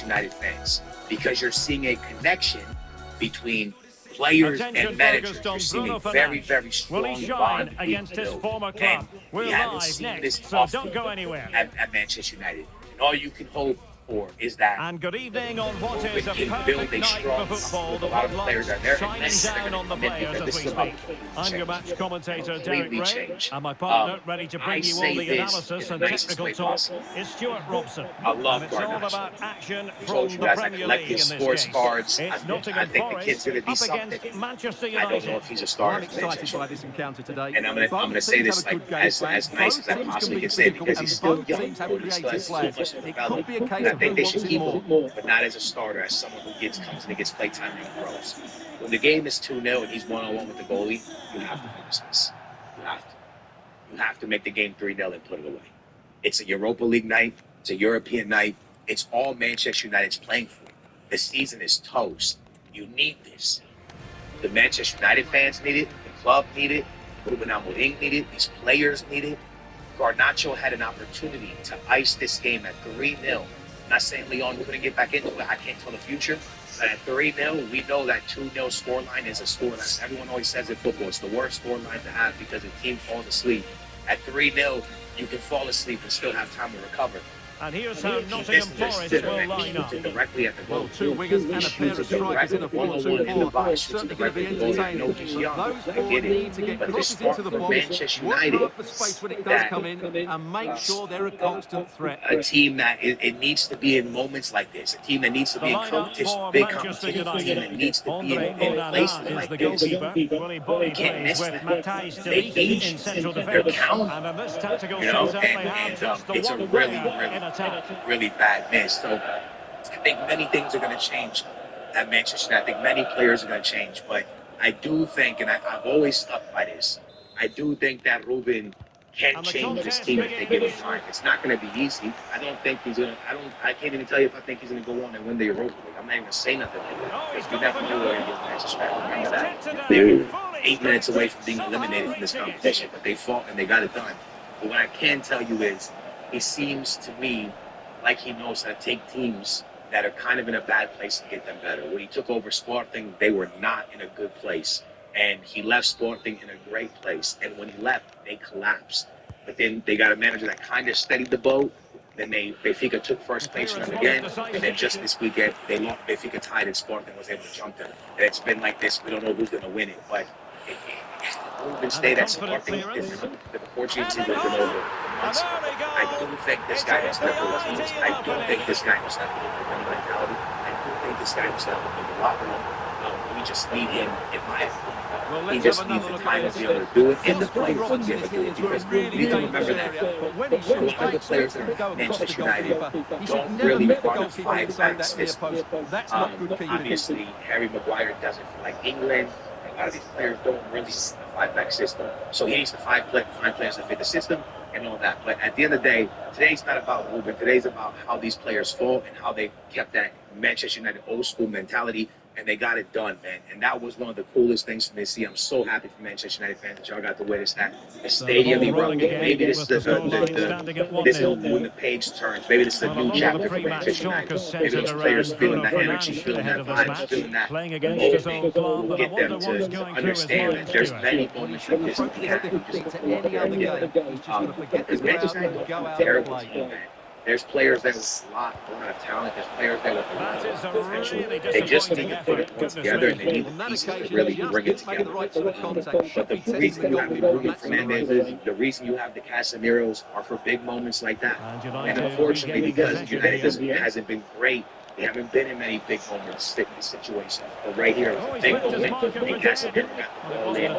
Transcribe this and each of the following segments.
United fans, because you're seeing a connection between players and managers. You're seeing a very, very strong bond against his former club. We haven't seen this often at Manchester United. And all you can hope for is that and good evening on what is a build perfect a night strong for football. The a lot of players are there, shining down on the players as we speak. I'm your match commentator, Derek Ray, and my partner, ready to bring you all the analysis and technical talk, is Stuart Robson. And it's all about action from the Premier League in this case. It's Nottingham Forest up against Manchester United. I don't know if he's a star. I'm excited by this encounter today. And I'm gonna say this like as nice as I possibly can say, because he's still young. He still has so much to develop. I think they should keep him, but not as a starter, as someone who comes and gets play time and grows. When the game is 2-0 and he's 1-on-1 with the goalie, you have to finish this. You have to make the game 3-0 and put it away. It's a Europa League night. It's a European night. It's all Manchester United's playing for. The season is toast. You need this. The Manchester United fans need it. The club need it. Ruben Amorim need it. These players need it. Garnacho had an opportunity to ice this game at 3-0. I'm not saying Leon couldn't get back into it. I can't tell the future. But at 3-0, we know that 2-0 scoreline is a scoreline. Everyone always says in football, it's the worst scoreline to have because the team falls asleep. At 3-0, you can fall asleep and still have time to recover. And here's how Nottingham Forest will line up. Directly at the goal. Well, two wingers and a pair of strikers in a 4-2-4. Certainly going to be entertaining. Those four need to get crosses into the box, work hard for space when it does come in, and make sure they're a constant threat. A team that it needs to be in moments like this. A team that needs to be in competition, big competition. A team that needs to be in places like this. You can't miss that. They age, they're count. And in this tactical and shootout, they have just the it's a one really bad miss. So I think many things are going to change at Manchester United. I think many players are going to change, but I do think, and I've always stuck by this, I do think that Ruben can change this team if they give him time. It's not going to be easy. I don't think he's going to. I can't even tell you if I think he's going to go on and win the Europa League. I'm not even going to say nothing like that, because you never know where he gets Manchester United. Remember that. They're 8 minutes away from being eliminated from this competition, but they fought and they got it done. But what I can tell you is, he seems to me like he knows how to take teams that are kind of in a bad place and get them better. When he took over Sporting, they were not in a good place. And he left Sporting in a great place. And when he left, they collapsed. But then they got a manager that kind of steadied the boat. Then Benfica took first place from them again. And then just this weekend, Benfica tied and Sporting was able to jump them. And it's been like this. We don't know who's going to win it. But Ruben stayed at Sporting. The Portuguese team has been over. I do think this guy has never left. I do think this guy has never left the mentality. I do think this guy has never left the locker room. We just need him, in my opinion. He just needs the time to be able to do it, and the players to be able to do it. Because we need to remember that a lot of the players that are Manchester United don't really run a 5-back system. Obviously, Harry Maguire does it for like England. A lot of these players don't really run a 5-back system. So he needs to find players that fit the system and all that. But at the end of the day, today's not about Ruben. Today's about how these players fought and how they kept that Manchester United old school mentality, and they got it done, man. And that was one of the coolest things for me to see. I'm so happy for Manchester United fans that y'all got to witness that. The stadium erupted. Maybe this is when the page turns. Maybe this is a new chapter for Manchester United. Maybe those players feeling that energy, feeling that vibe, feeling that will get them to understand that there's many moments like this we have. Because Manchester United don't have a terrible team, man. There's players that have a lot of talent. There's players that have potential. They just need to put it together, and they need the pieces to really bring it together. But the reason you have the Bruno Fernandes, the reason you have the Casemiros are for big moments like that. And unfortunately, because United hasn't been great, they haven't been in many big moments, fitness situations. But right here, it's a big moment. And Casemiro got the ball in.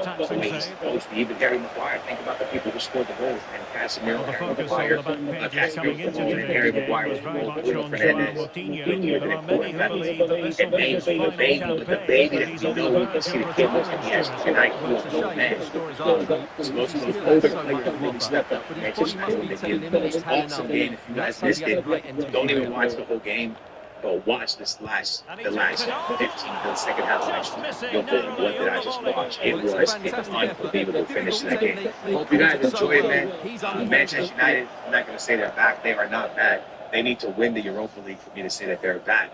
Even Harry Maguire, think about the people who scored the goals. And Casemiro, Harry Maguire, Casemiro, and Harry Maguire was Bruno Fernandes. The baby that we know, we can see the kid looks like he has tonight. He was no man. So most of those older players really stepped up. Manchester United, it was an awesome game. If you guys missed it, don't even watch the whole game. But watch the last 15 the second half. You'll think, what did I just watch? It was an unbelievable finish to that game. Hope you guys enjoy it, man. Manchester United, I'm not going to say they're back. They are not bad. They need to win the Europa League for me to say that they're bad.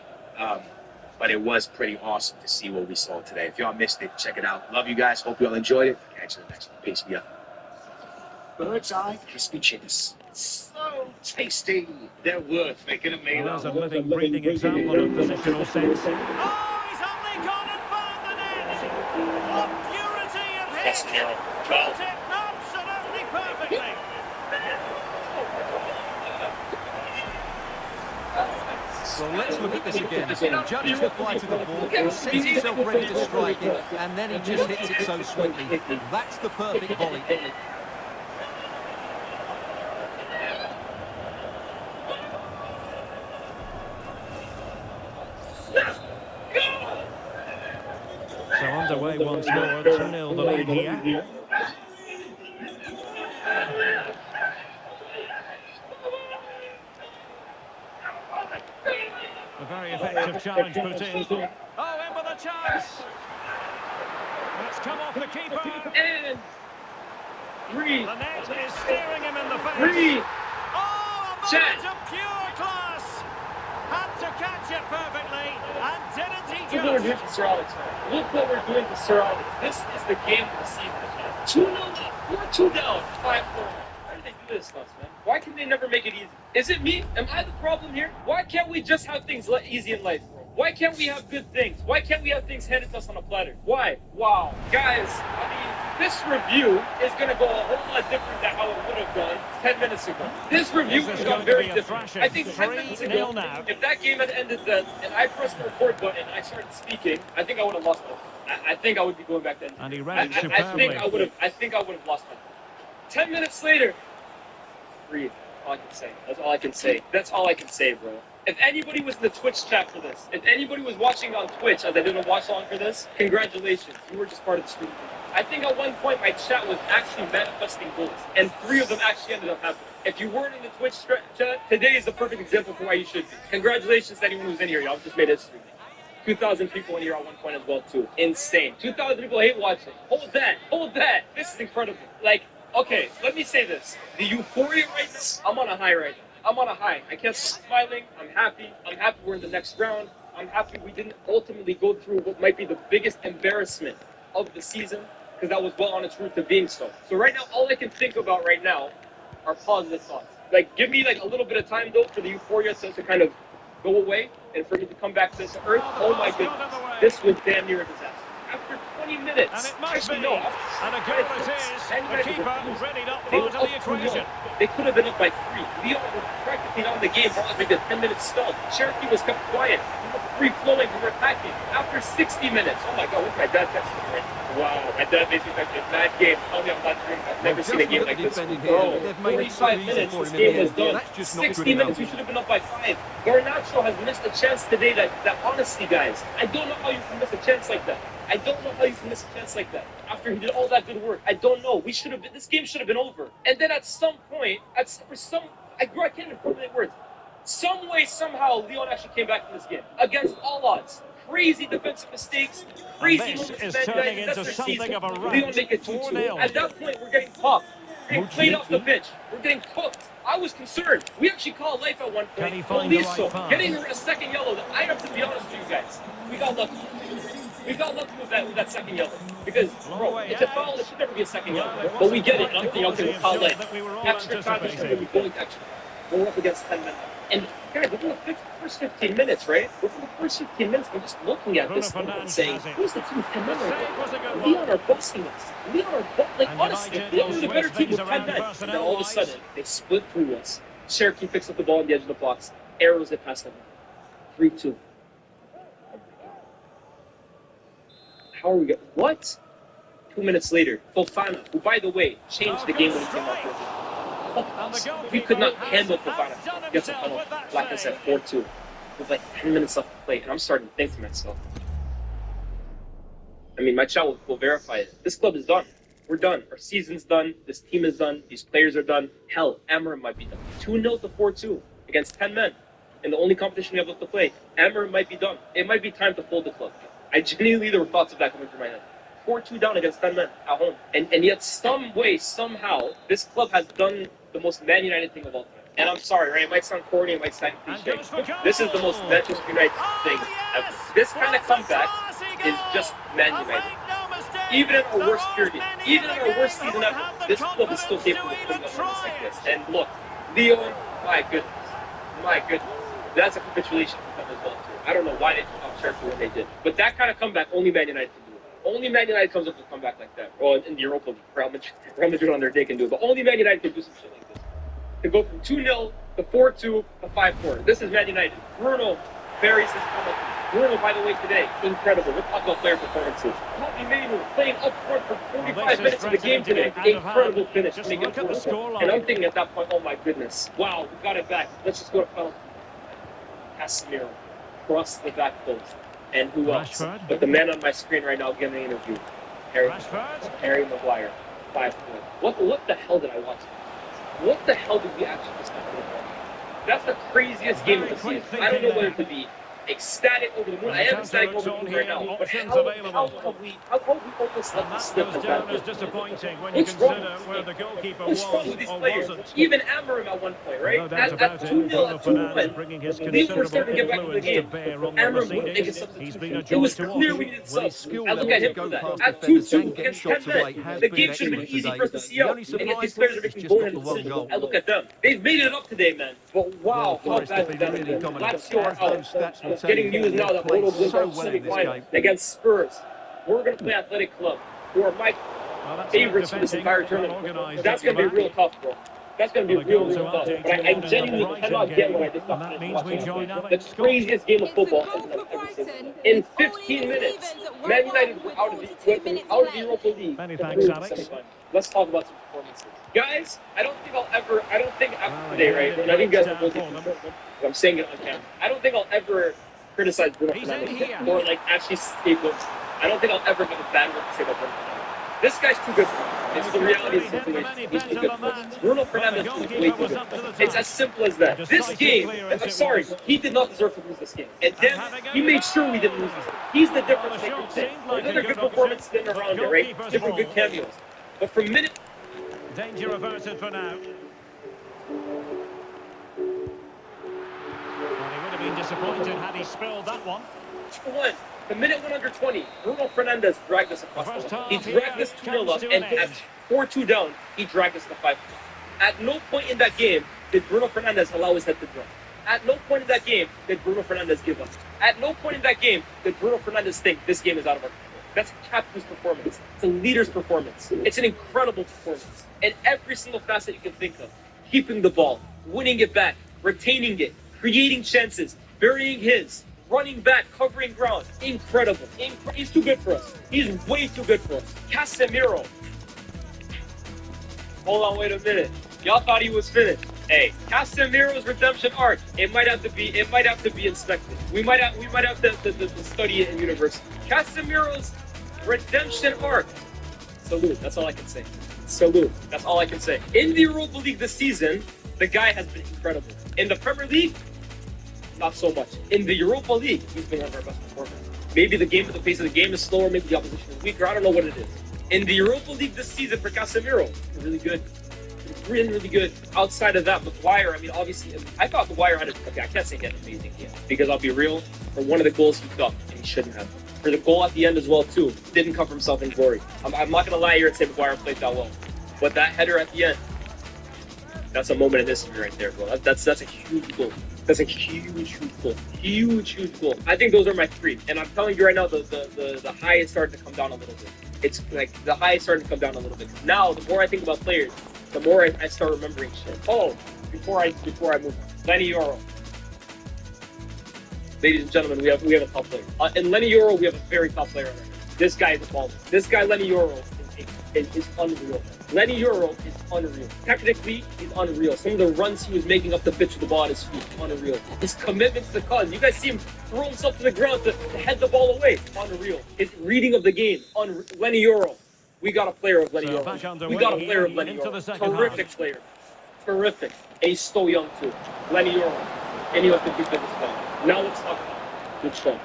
But it was pretty awesome to see what we saw today. If y'all missed it, check it out. Love you guys. Hope y'all enjoyed it. Catch you in the next one. Peace. Be up. Bird's eye crispy chips. So tasty. They're worth making a meal Well, out there's of. a living, breathing example of positional sense. Oh, he's only gone and found the net! What purity of hit! That's narrow. Caught it absolutely perfectly! Well, let's look at this again. He judges the flight of the ball, sets himself ready to strike it, and then he just hits it so sweetly. That's the perfect volley. So underway once more, 2-0 the lead here. A very effective challenge put in. Oh, in with a chance! It's come off the keeper. And three. The net is staring him in the face. Three. Oh, a Set. moment of pure class! Had to catch it perfectly, and didn't he Look what we're doing just? to Sir Alex. Look what we're doing to Sir Alex. This is the game of the season. 2-0 up. We're 2 down. 5-4. Why do they do this to us, man? Why can they never make it easy? Is it me? Am I the problem here? Why can't we just have things easy in life, bro? Why can't we have good things? Why can't we have things handed to us on a platter? Why? Wow. Guys, I mean, this review is going to go a whole lot different than how it would have gone 10 minutes ago. This review This is has going gone to very be a different. thrashing. I think 10 minutes ago, 3-0 now. if that game had ended then, and I pressed the record button and I started speaking, I think I would have lost it. I think I would be going back then. And he read it I superbly. think I would have lost it. 10 minutes later, breathe. All I can say. That's all I can say. That's all I can say, bro. If anybody was in the Twitch chat for this, if anybody was watching on Twitch as I didn't watch along for this, congratulations. You were just part of the stream. I think at one point my chat was actually manifesting goals, and 3 of them actually ended up happening. If you weren't in the Twitch chat, today is the perfect example for why you should be. Congratulations to anyone who's in here. Y'all just made history. 2,000 people in here at one point as well, too. Insane. 2,000 people hate watching. Hold that. Hold that. This is incredible. Like, okay, let me say this. The euphoria right now, I'm on a high right now. I'm on a high. I can't stop smiling. I'm happy. I'm happy we're in the next round. I'm happy we didn't ultimately go through what might be the biggest embarrassment of the season, because that was well on its route to being so. So right now, all I can think about right now are positive thoughts. Like, give me like a little bit of time, though, for the euphoria to kind of go away and for me to come back to this earth. Oh my goodness. This was damn near a disaster. After 20 minutes, And it must actually, be. no, And a goal it is. The keeper really not part of the equation. They could have been up by 3. Leon was practically not in the game. Ball had maybe a 10-minute spell. Cherokee was kept quiet. We were free-flowing. We were attacking. After 60 minutes, oh my God, look at my dad texting me right now. Wow, my dad basically texted me, bad game. Tell me I'm not dreaming. I've never seen a game like this. Here. They've made it so 45 easy minutes, for this him in game the was end. done. That's just not 60 good minutes, enough. we should have been up by 5. Garnacho has missed a chance today that honestly, guys, I don't know how you can miss a chance like that. I don't know how you can miss a chance like that. After he did all that good work, I don't know. This game should have been over. And then at some point, I can't even formulate words. Some way, somehow, Leon actually came back from this game. Against all odds. Crazy defensive mistakes, crazy And this moments is of bad turning guys. into That's their something season. of a Leon rout. make it 2-2. 4-0. At that point, we're getting tough. We're getting played off the pitch. We're getting cooked. I was concerned. We actually called life at one Can he point. find the right Oliso pass? getting a second yellow. I have to be honest with you guys. We got lucky. We got lucky with that second yellow. Because, bro, it's a foul. It should never be a second Well, yellow. it But we wasn't get it. quite I'm the thinking, okay, quality we'll of call shot life. that we were all Extra time. anticipating. We're going extra. We're up against 10 men. And guys, within the first 15 minutes, right? Within the first 15 minutes, I'm just looking at this Bruno thing and Fernandes saying, has it. who's the team with 10 men The right save was a good now? one. Leon are busting us. Leon are like, And honestly, United Leon will are the better switch team with things 10 around men. And then all of a personnel-wise. sudden, they split through us. Cherokee picks up the ball on the edge of the box. Arrows it past them. 3-2. How are we going? What? 2 minutes later, Fofana, who, by the way, changed the game when he came out with it. We could not handle Fofana. Gets a penalty. Like I said, 4-2. With like 10 minutes left to play, and I'm starting to think to myself, I mean, my chat will verify it. This club is done. We're done. Our season's done. This team is done. These players are done. Hell, Emmer might be done. 2-0 to 4-2 against 10 men in the only competition we have left to play. Emmer might be done. It might be time to fold the club. I genuinely, there were thoughts of that coming through my head. 4-2 down against 10 men at home. And yet, some way, somehow, this club has done the most Man United thing of all time. And I'm sorry, right? It might sound corny, it might sound cliche. This is the most Manchester United thing ever. This kind of comeback is just Man United. Even in our worst period, even in our worst season ever, this club is still capable of putting up runs like this. And look, Leon, my goodness, that's a capitulation for them as well too. I don't know why they took off Cherky when they did, but that kind of comeback only Man United can do it. Only Man United comes up with a comeback like that. Well, in the Europa League, Real Madrid on their day can do it, but only Man United can do some shit like this. To go from 2-0 to 4-2 to 5-4. This is Man United. Bruno buries his penalty. Bruno, by the way, today, incredible. We're talking about player performances. Kobe Manu playing up front for 45 minutes of the game today. Incredible finish to make it 4-4. And I'm thinking at that point, oh my goodness. Wow, we got it back. Let's just go to penalty. Casemiro across the back post. And who else? But the man on my screen right now giving an interview. Harry Maguire. 5-4. What the hell did I watch? What the hell did we actually just happen? That's the craziest game of the season. I don't know whether to be ecstatic over the moon. I am ecstatic over the moon right now. But how have we almost let this slip as that? What's wrong with these players? Even Amorim at one point, right? At 2-0, at 2-1. These were starting to get back to the game. Amorim wouldn't make a substitution. It was clear we needed subs. I look at him for that. At 2-2 against 10 men, the game should have been easy for us to see out. And yet these players are making boneheaded decisions. I look at them. They've made it up today, man. But wow, how bad is that? Let's see our out. Getting news now that Bodo Glimt are semi-final against Spurs. We're going to play Athletic Club, who are my favorites for this entire tournament. That's going to be real tough, bro. That's going to be real tough. But I genuinely cannot get what I just watched. The craziest game of football I've ever seen. In 15 minutes, Man United were out of the Europa League. Let's talk about some performances. Guys, I don't think after today, right? And I think you guys will both I'm saying it on camera. I don't think I'll ever criticize Bruno Fernandes or like actually scapegoat. I don't think I'll ever have a bad word to say about Bruno Fernandes. This guy's too good for me. It's the reality of the situation. He's too good for me. Bruno Fernandes is way too good. It's as simple as that. This game, I'm sorry, he did not deserve to lose this game. And then he made sure we didn't lose this game. He's the difference maker today. Another good performance sitting around there, right? Different good cameos. But from minute... Danger averted for now. Been disappointed had he spilled that one. The minute 120, Bruno Fernandes dragged us across the line. He dragged us 2-0 up, and at 4-2 down, he dragged us to 5-4. At no point in that game did Bruno Fernandes allow his head to drop. At no point in that game did Bruno Fernandes give up. At no point in that game did Bruno Fernandes think this game is out of our control. That's a captain's performance. It's a leader's performance. It's an incredible performance. And every single facet you can think of. Keeping the ball, winning it back, retaining it, creating chances, burying his, running back, covering ground. Incredible. He's too good for us. He's way too good for us. Casemiro. Hold on, wait a minute. Y'all thought he was finished. Hey, Casemiro's redemption arc. It might have to be inspected. We might have to study it in university. Casemiro's redemption arc. Salute. That's all I can say. Salute. That's all I can say. In the Europa League this season, the guy has been incredible. In the Premier League, not so much. In the Europa League, he's been one of our best performers. Maybe the pace of the game is slower, maybe the opposition is weaker, I don't know what it is. In the Europa League this season for Casemiro, really good. Really, really good. Outside of that, Maguire, I mean, obviously, I thought Maguire had I can't say he had an amazing game, because I'll be real, for one of the goals he ducked, and he shouldn't have. For the goal at the end as well, too, didn't come from himself in glory. I'm not going to lie here and say Maguire played that well. But that header at the end, that's a moment in history right there, bro. That's a huge goal. That's a huge goal. Huge goal. I think those are my three. And I'm telling you right now, the high is starting to come down a little bit. It's like the high is starting to come down a little bit. Now, the more I think about players, the more I start remembering shit. Oh, before I move on. Lenny Yoro. Ladies and gentlemen, we have a top player. In Lenny Yoro, we have a very top player on our team. This guy is a baller. This guy, Lenny Yoro, is unreal. Lenny Yoro is unreal. Technically, he's unreal. Some of the runs he was making up the pitch with the ball at his feet, unreal. His commitment to the cause. You guys see him throw himself to the ground to head the ball away, unreal. His reading of the game, Lenny Yoro. We got a player of Lenny Yoro. We got a player of Lenny Yoro. Terrific player. Terrific. And he's so young too. Lenny Yoro. And he was the defensive spot. Now let's talk about good show.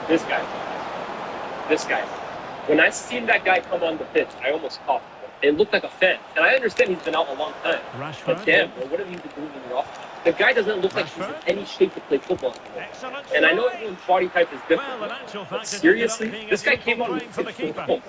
This guy. When I seen that guy come on the pitch, I almost coughed. It looked like a fan. And I understand he's been out a long time. Rashford. But damn, bro, what have you been doing in your offense? The guy doesn't look like he's in any shape to play football anymore. Excellent. And I know everyone's body type is different. Well, in actual But fact, seriously, this guy came on for the keeper.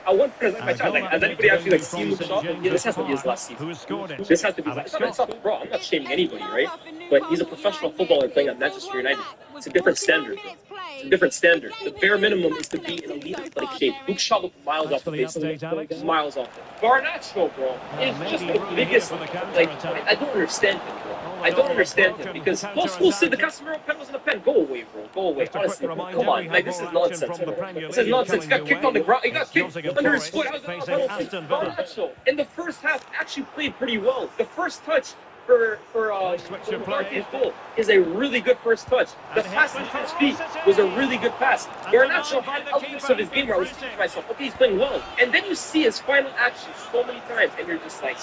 I want to present my child. Like, has anybody actually seen the shot? Yeah, this has to be his last season. Who has scored it? This has to be. It's not, bro. I'm not shaming anybody, right? But he's a professional footballer playing at Manchester United. It's a different standard. It's a different standard. The bare minimum is to be in elite athletic shape. Luke Shaw looked miles off the baseline. Miles off it. Garnacho, bro, is just the biggest. Like, I don't understand him, bro. I don't understand him because most schools say the Casemiro pen wasn't a pen. Go away, bro. Go away. Honestly, come on. Like, this is nonsense. This is nonsense. He got kicked on the ground. He got kicked under his foot. How's that a penalty? Garnacho, in the first half, actually played pretty well. The first touch for Marquez's goal is a really good first touch. The pass into his feet was a really good pass. Garnacho had elements of his game where I was thinking to myself, okay, he's playing well. And then you see his final action so many times, and you're just like,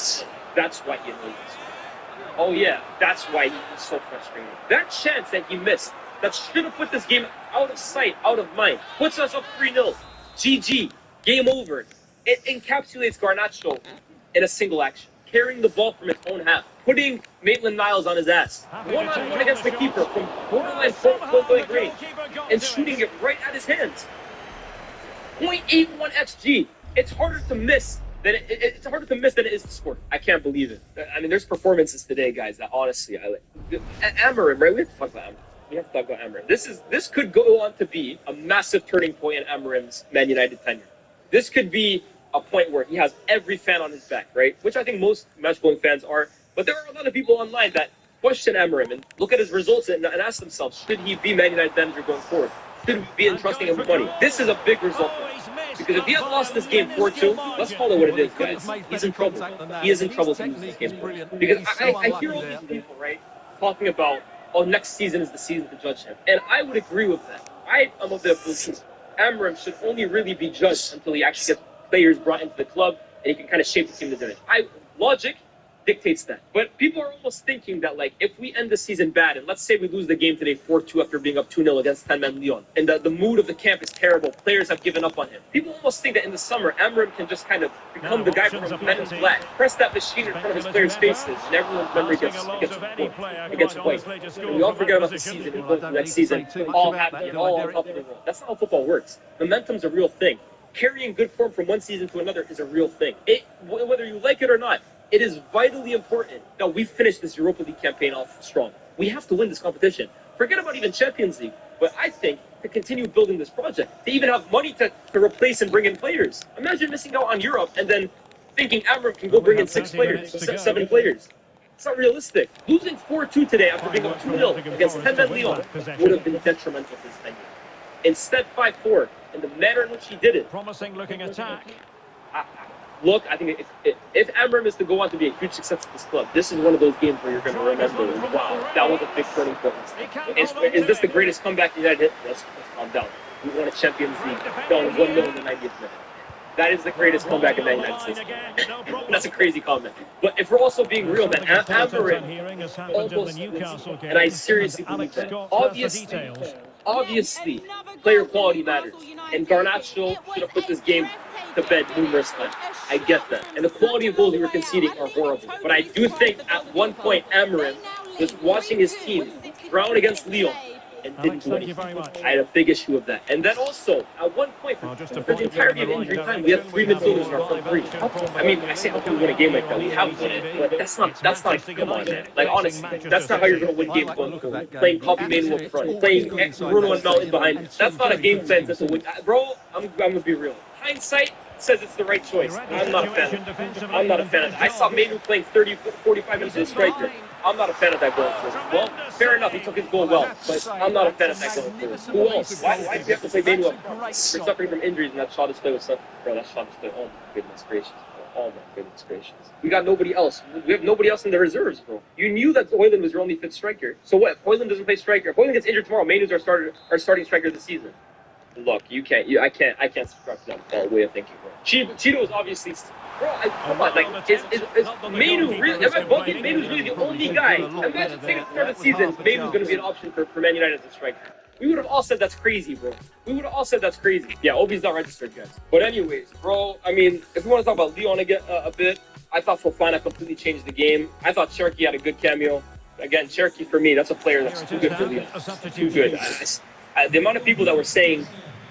that's why he loses. Oh yeah, that's why he's so frustrated. That chance that he missed, that should have put this game out of sight, out of mind, puts us up 3-0. GG, game over. It encapsulates Garnacho in a single action, carrying the ball from his own half, putting Maitland-Niles on his ass, one-on-one against the keeper from borderline point range, and shooting it right at his hands. 0.81 XG. It's harder to miss than it's harder to miss than it is to score. I can't believe it. I mean, there's performances today, guys, that honestly I like. Amarim, right? We have to talk about Amarim. We have to talk about Amarim. This could go on to be a massive turning point in Amarim's Man United tenure. This could be a point where he has every fan on his back, right? Which I think most match-going fans are. But there are a lot of people online that question Amarim and look at his results and ask themselves, should he be Man United manager going forward? Should we be entrusting him with money? This is a big result. Because if he had lost this game 4-2, let's call it what it is, guys. He's in trouble. He is in trouble to lose this game. Because I hear all these people, right, talking about, oh, next season is the season to judge him. And I would agree with that. I am of the opinion Amarim should only really be judged until he actually gets players brought into the club and he can kind of shape the team to do it. Logic dictates that. But people are almost thinking that, like, if we end the season bad, and let's say we lose the game today 4-2 after being up 2-0 against 10-man Lyon, and the mood of the camp is terrible, players have given up on him. People almost think that in the summer, Amarim can just kind of become the guy from Men in Black, press that machine in front of his players' faces, and everyone's memory gets wiped. And we all forget about the season and go to the next season, all happy and all on top of the world. That's not how football works. Momentum's a real thing. Carrying good form from one season to another is a real thing. Whether you like it or not, it is vitally important that we finish this Europa League campaign off strong. We have to win this competition. Forget about even Champions League. But I think to continue building this project, to even have money to replace and bring in players. Imagine missing out on Europe and then thinking Amarim can go bring in 7 players. It's not realistic. Losing 4-2 today after being up 2-0 against 10-man Lyon would have been detrimental to his tenure. Instead, 5-4, and the manner in which he did it. Promising looking attack. Look, I think if Amarim is to go on to be a huge success at this club, this is one of those games where you're going to remember, wow, that was a big turning point. Is this the greatest comeback United hit? Let's calm down. We won a Champions League, down 1-0 in the 90th minute. That is the greatest comeback in Man United's history. That's a crazy comment. But if we're also being real, man, Amarim almost, and I seriously believe that, obviously, player quality matters. And Garnacho should have put this game to bed numerous times. I get that. And the quality of goals we were conceding are horrible. But I do think at one point Amarim was watching his team drown against Lyon and didn't do anything. I had a big issue with that. And then also, at one point, for the entirety of injury time, we had 3 midfielders in our front three. I mean, I say how can we win a game like that? We have won it, but that's not, come on, man. Like, honestly, that's not how you're going to win games going forward. Playing Kobbie Mainoo up front, playing Bruno and Mountain behind you. That's not a game plan to win. Bro, I'm going to be real. Hindsight says it's the right choice. I'm not a fan of that. I'm not a fan of that. I saw Mainoo playing 45 minutes as a striker. I'm not a fan of that going forward. Well, fair enough, he took his goal well, but I'm not a fan of that going forward. Who else? Why do you have to play Mainoo up front? We're suffering from injuries, and that shot display was something. Bro, that shot display, oh my goodness gracious. Oh my goodness gracious. We got nobody else. We have nobody else in the reserves, bro. You knew that Højlund was your only fit striker. So what? If Højlund doesn't play striker, if Højlund gets injured tomorrow, Mainoo's our starting striker this season. Look, I can't subscribe to that way of thinking, bro. Cheeto is obviously, bro. Come on, like, is Mainoo really? Am I bugging? Mainoo's really the only guy. Imagine saying at the start of the season, Mainoo's going to be an option for Man United as a striker. we would have all said that's crazy, bro. We would have all said that's crazy. Yeah, Obi's not registered, guys. But anyways, bro, I mean, if we want to talk about Leon again a bit, I thought Fofana completely changed the game. I thought Cherokee had a good cameo. Again, Cherokee for me, that's a player that's too good for Leon. Too good. The amount of people that were saying,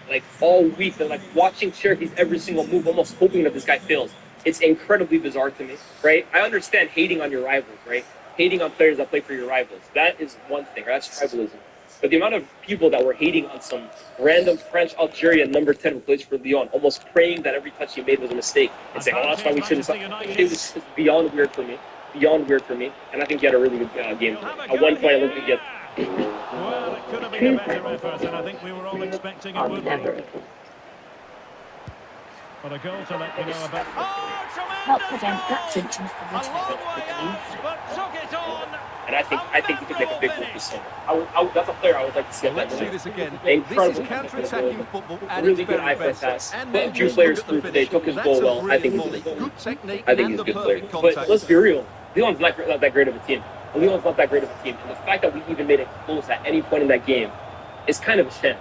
like, all week, they're like watching Cherokee's every single move, almost hoping that this guy fails. It's incredibly bizarre to me, right? I understand hating on your rivals, right? Hating on players that play for your rivals. That is one thing, right? That's tribalism. But the amount of people that were hating on some random French Algerian number 10 who plays for Lyon, almost praying that every touch he made was a mistake, and saying, "Oh, that's why we shouldn't." It was beyond weird for me. Beyond weird for me. And I think he had a really good game. At one point, I looked at well, it could have been a better effort, and I think we were all expecting it would be. But a goal to let you know about. Oh, tremendous goal! A long way out, but took it on. And I think he could make a big move this summer. That's a player I would like to see. Let's see this again. Incredible. This is counter-attacking football at really its good very eye for a best. pass. And But a few players through today took his goal well. I think he's good technique. I think he's a good player. But let's be real. Lyon's not that great of a team. Lyon's not that great of a team. And the fact that we even made it close at any point in that game is kind of a shame.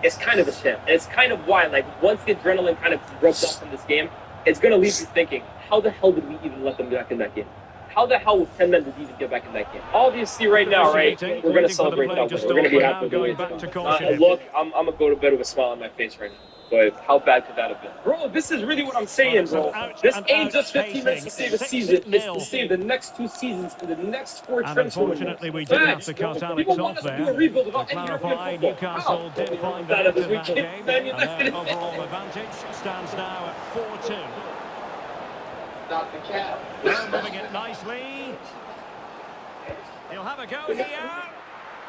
It's kind of a shame. And it's kind of why, like, once the adrenaline kind of rubs off from this game, it's going to leave you thinking, how the hell did we even let them back in that game? How the hell with 10 men did we even get back in that game? Obviously, right now, right, we're going to celebrate that win. We're going to be happy with it. Look, I'm going to go to bed with a smile on my face right now. But how bad could that have been? Bro, this is really what I'm saying, bro. This ain't just 15 minutes to save a season. It's to save the next 2 seasons and the next 4 transfer windows. Unfortunately, we did have to cut Alex off there. To clarify, Newcastle did find the net in that game. And their overall advantage stands now at 4-2. Not the cap. Well, moving it nicely. He'll have a go here.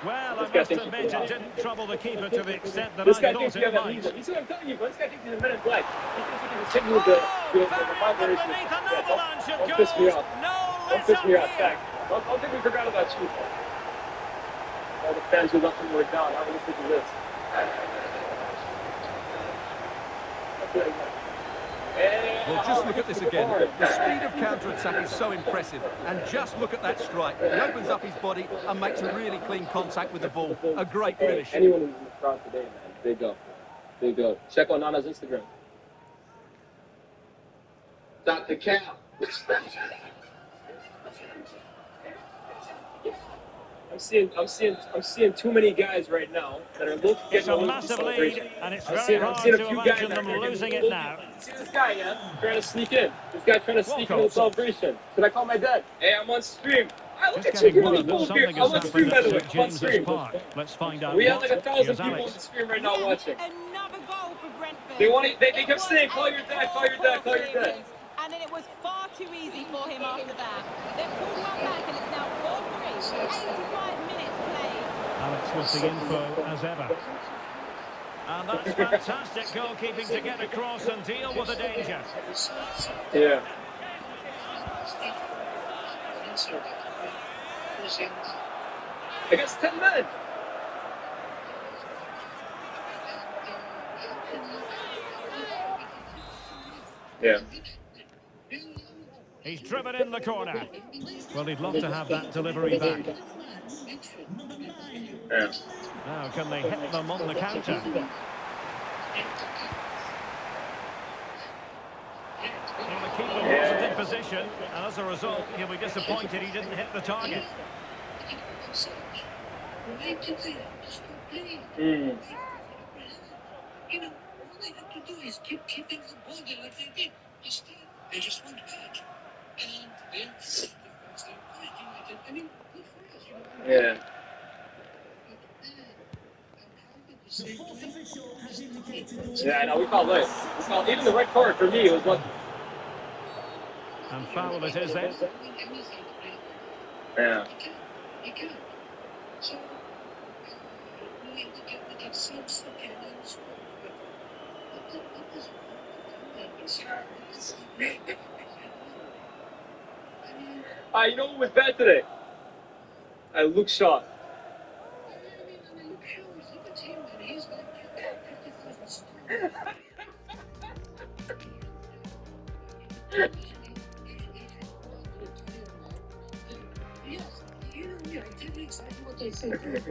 Well, I must admit it didn't trouble the keeper to the extent that I thought it might. You see what I'm telling you, bro? This guy thinks he's a man in black. He thinks he can just hit me with the Underneath an avalanche of Don't piss me goals. off. No, Don't piss me off, Zach. Don't think we forgot about you. All the fans who left him were down. Have a listen to this. Well, just look at this again. The speed of counter-attack is so impressive. And just look at that strike. He opens up his body and makes a really clean contact with the ball. A great finish. Anyone who's in the crowd today, man, big up. Big up. Check on Nana's Instagram. Dr. Cap. I'm seeing too many guys right now that are looking It's a massive lead, and it's very hard to imagine them losing it now. See this guy, yeah? Trying to sneak in. This guy trying to sneak into the celebration. Should I call my dad? Hey, I'm on stream. Look at you, on the phone here. I'm on stream, by the way. I'm on stream. Let's find out. We have like 1,000 people on the stream right now watching. Another goal for Brentford. They kept saying, call your dad, call your dad, call your dad. And then it was far too easy for him after that. They pulled one back and it's now 4-3. 85 minutes played. Alex with the info as ever. And that's fantastic goalkeeping to get across and deal with the danger. Yeah. Against 10 men. Yeah. He's driven in the corner. Well, he'd love to have that delivery back. Yeah. Now, can they hit them on the counter? Well, the keeper wasn't in position, and as a result, he'll be disappointed he didn't hit the target. Mm. You know, all they have to do is keep keeping the ball like they did. Instead, they just went back. And then I mean, good for us, you know. Yeah. Yeah, no, we call late. We call even the red card for me. It was what. And foul it is then. Yeah. You can. So, we can see You know what was bad today? Luke Shaw.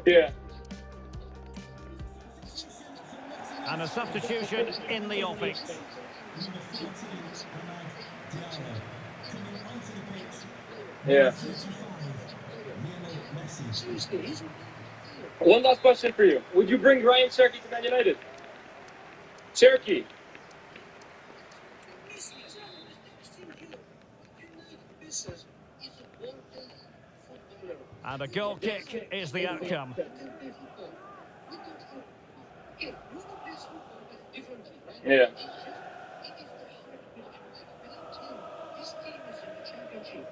Yeah. And a substitution in the offing. Yeah. One last question for you. Would you bring Ryan Cherky to Man United? Cherky. And a goal kick is the outcome. Yeah.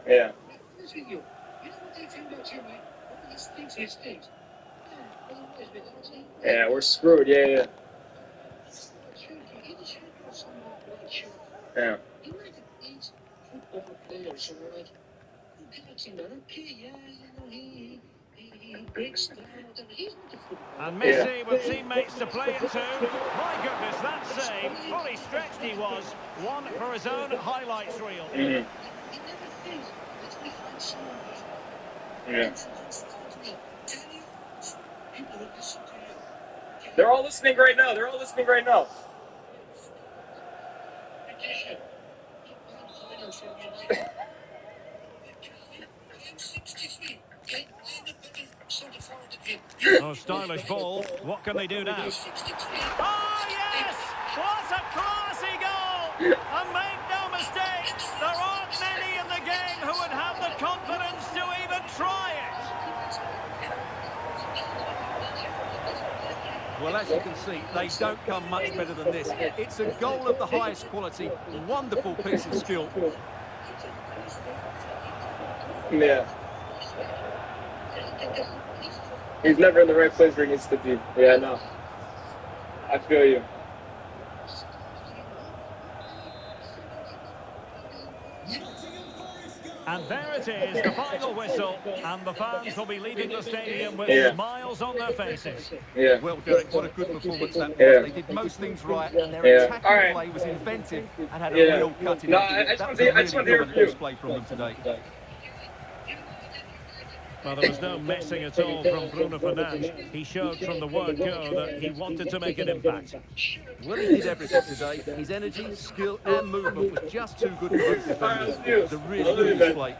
Yeah. Yeah, we're screwed. Yeah, yeah. Yeah. And Messi with teammates to play it to. My goodness, that save. Fully stretched he was. One for his own highlights reel. Mm-hmm. Yeah. They're all listening right now. They're all listening right now. Oh, stylish ball. What can they do now? Oh, yes! What a classy goal! And make no mistake, there aren't many in the game who would have the confidence to even try it. Well, as you can see, they don't come much better than this. It's a goal of the highest quality. Wonderful piece of skill. Yeah. He's never in the right place where he needs to be. Yeah, no. I feel you. And there it is, the final whistle, and the fans will be leaving the stadium with smiles on their faces. Yeah. Well, Derek, what a good performance that was. Yeah. They did most things right, and their attacking play was inventive and had a real cutting edge. That was a really good display from them today. Well, there was no messing at all from Bruno Fernandes. He showed from the word go that he wanted to make an impact. Well, he did everything today. His energy, skill and movement was just too good for both defenders. It was a really good display.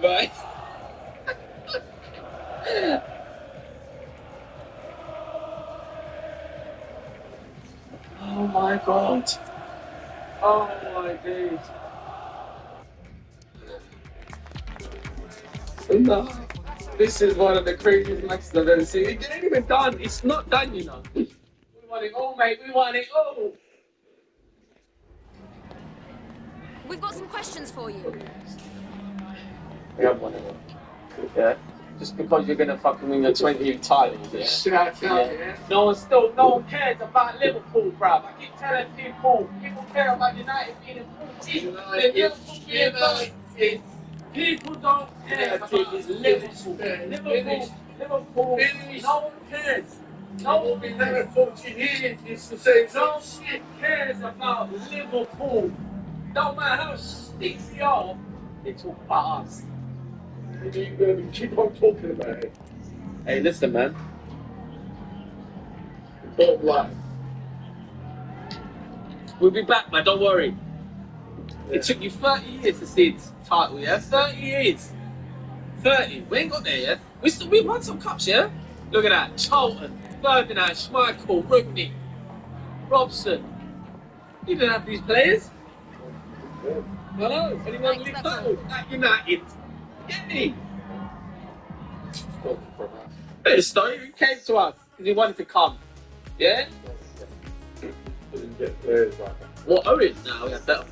Bye. Oh my God. Oh my days. No. This is one of the craziest matches I've ever seen. It ain't even done. It's not done, you know. We want it all, mate. We want it all. We've got some questions for you. We have one of them. Yeah. Just because you're gonna fucking win your 20th title, yeah? Shout out, yeah. No one cares about Liverpool, bruv. I keep telling people care about United being in 14. Liverpool. People don't care about Liverpool. Liverpool. No one cares. No one been there 14 years. It's the same. No shit cares about Liverpool. No matter how stinks they are, they talk about us. You're going to keep on talking about it. Hey, listen, man. Don't lie. We'll be back, man. Don't worry. Yeah. It took you 30 years to see its title, yeah? 30 years. 30. We ain't got there yet. We won some cups, yeah? Look at that. Charlton, Ferdinand, Schmeichel, Rudnick, Robson. You didn't have these players. Yeah. I know. Anyone league title at United. Get me. Hey, Story, he came to us because he wanted to come. Yeah? Didn't get players like that. What, Owen? No, we had better.